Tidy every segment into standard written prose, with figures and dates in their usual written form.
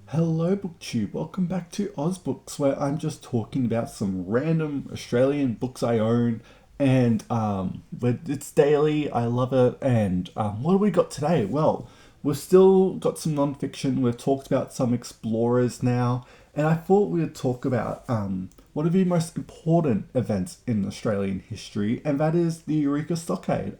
Hello BookTube, welcome back to AusBooks where I'm just talking about some random Australian books I own but it's daily, I love it, and what do we got today? Well, we've still got some non-fiction, we've talked about some explorers now, and I thought we would talk about one of the most important events in Australian history, and that is the Eureka Stockade.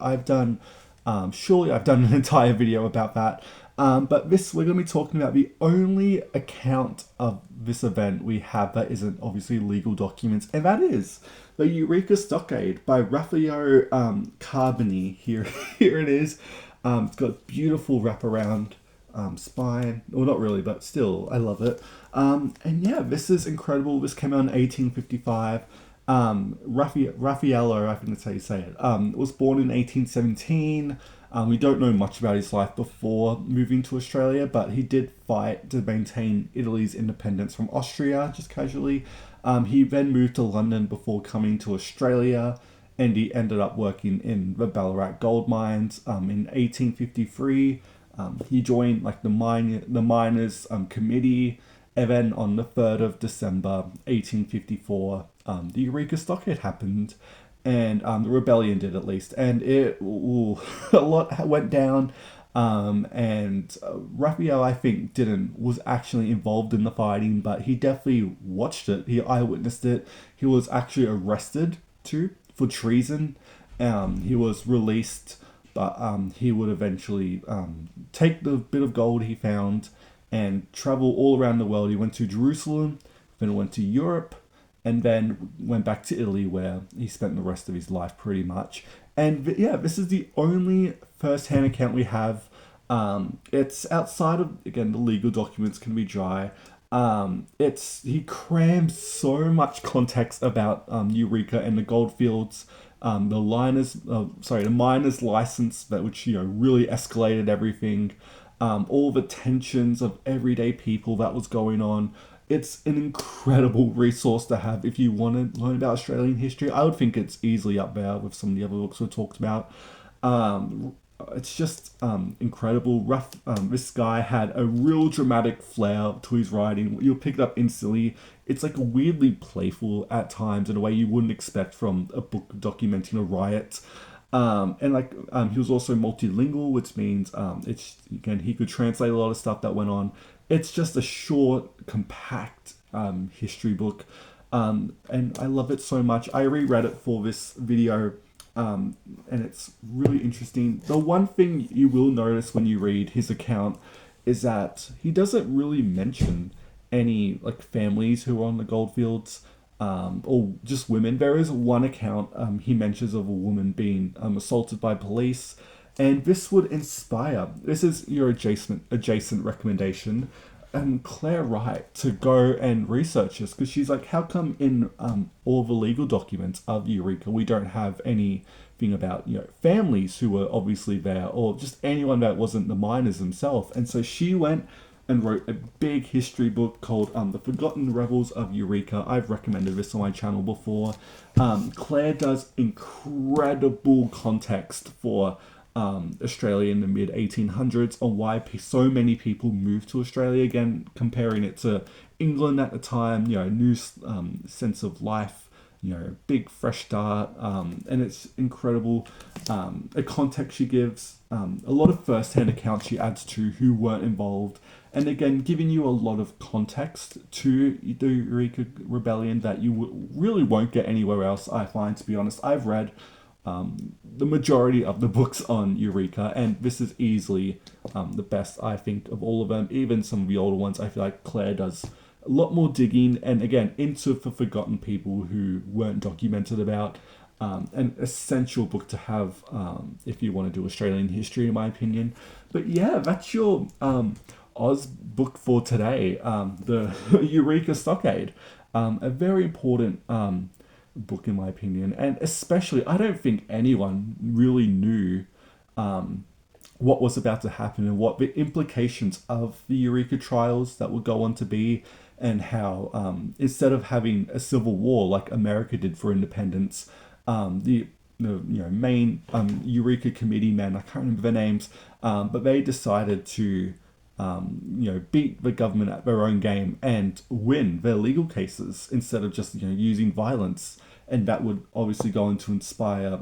Surely I've done an entire video about that. But this, we're going to be talking about the only account of this event we have that isn't obviously legal documents, and that is the Eureka Stockade by Raffaello Carboni. Here, here it is. It's got beautiful wraparound spine. Well, not really, but still, I love it. And yeah, this is incredible. This came out in 1855. Raffaello, I think that's how you say it, was born in 1817. We don't know much about his life before moving to Australia, but he did fight to maintain Italy's independence from Austria, just casually. He then moved to London before coming to Australia, and he ended up working in the Ballarat gold mines. In 1853, he joined like the miners' committee, and then on the 3rd of December 1854, the Eureka Stockade happened, and the rebellion did at least, and a lot went down. Raphael, I think, didn't was actually involved in the fighting, but he definitely watched it. He eyewitnessed it. He was actually arrested too for treason. He was released, but he would eventually take the bit of gold he found and travel all around the world. He went to Jerusalem, then went to Europe, and then went back to Italy where he spent the rest of his life pretty much. And yeah, this is the only first-hand account we have. It's outside of, again, the legal documents can be dry. He crams so much context about Eureka and the goldfields, the miner's license that which really escalated everything, all the tensions of everyday people that was going on. It's an incredible resource to have if you want to learn about Australian history. I would think it's easily up there with some of the other books we've talked about. It's just incredible. This guy had a real dramatic flair to his writing. You'll pick it up instantly. It's like weirdly playful at times in a way you wouldn't expect from a book documenting a riot. He was also multilingual, which means he could translate a lot of stuff that went on. It's just a short, compact history book, and I love it so much. I reread it for this video, and it's really interesting. The one thing you will notice when you read his account is that he doesn't really mention any like families who are on the goldfields, or just women. There is one account he mentions of a woman being assaulted by police, and this would inspire. This is your adjacent recommendation. Claire Wright to go and research this because she's like, how come in all the legal documents of Eureka we don't have anything about families who were obviously there or just anyone that wasn't the miners themselves? And so she went and wrote a big history book called The Forgotten Rebels of Eureka. I've recommended this on my channel before. Claire does incredible context for Australia in the mid 1800s on why so many people moved to Australia. Again, comparing it to England at the time, new sense of life, big fresh start, and it's incredible. A context she gives, a lot of first-hand accounts she adds to who weren't involved, and again, giving you a lot of context to the Eureka Rebellion that you really won't get anywhere else, I find, to be honest. I've read the majority of the books on Eureka, and this is easily the best, I think, of all of them. Even some of the older ones, I feel like Claire does a lot more digging, and again, into the forgotten people who weren't documented about. An essential book to have if you want to do Australian history, in my opinion. But yeah, that's your Oz book for today, the Eureka Stockade. A very important book in my opinion, and especially I don't think anyone really knew what was about to happen and what the implications of the Eureka trials that would go on to be, and how instead of having a civil war like America did for independence, the main Eureka committee men, I can't remember their names, but they decided to beat the government at their own game and win their legal cases instead of just using violence, and that would obviously go on to inspire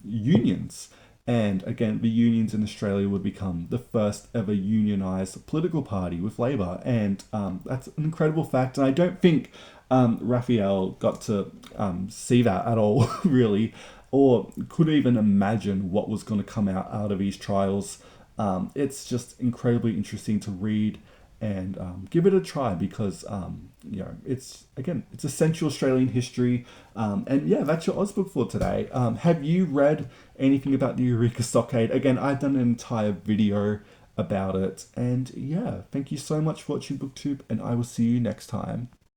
unions. And again, the unions in Australia would become the first ever unionised political party with Labor, and that's an incredible fact. And I don't think Raphael got to see that at all, really, or could even imagine what was going to come out of these trials. It's just incredibly interesting to read and give it a try because it's essential Australian history. And yeah, that's your AusBook for today. Have you read anything about the Eureka Stockade? Again, I've done an entire video about it. And yeah, thank you so much for watching BookTube, and I will see you next time.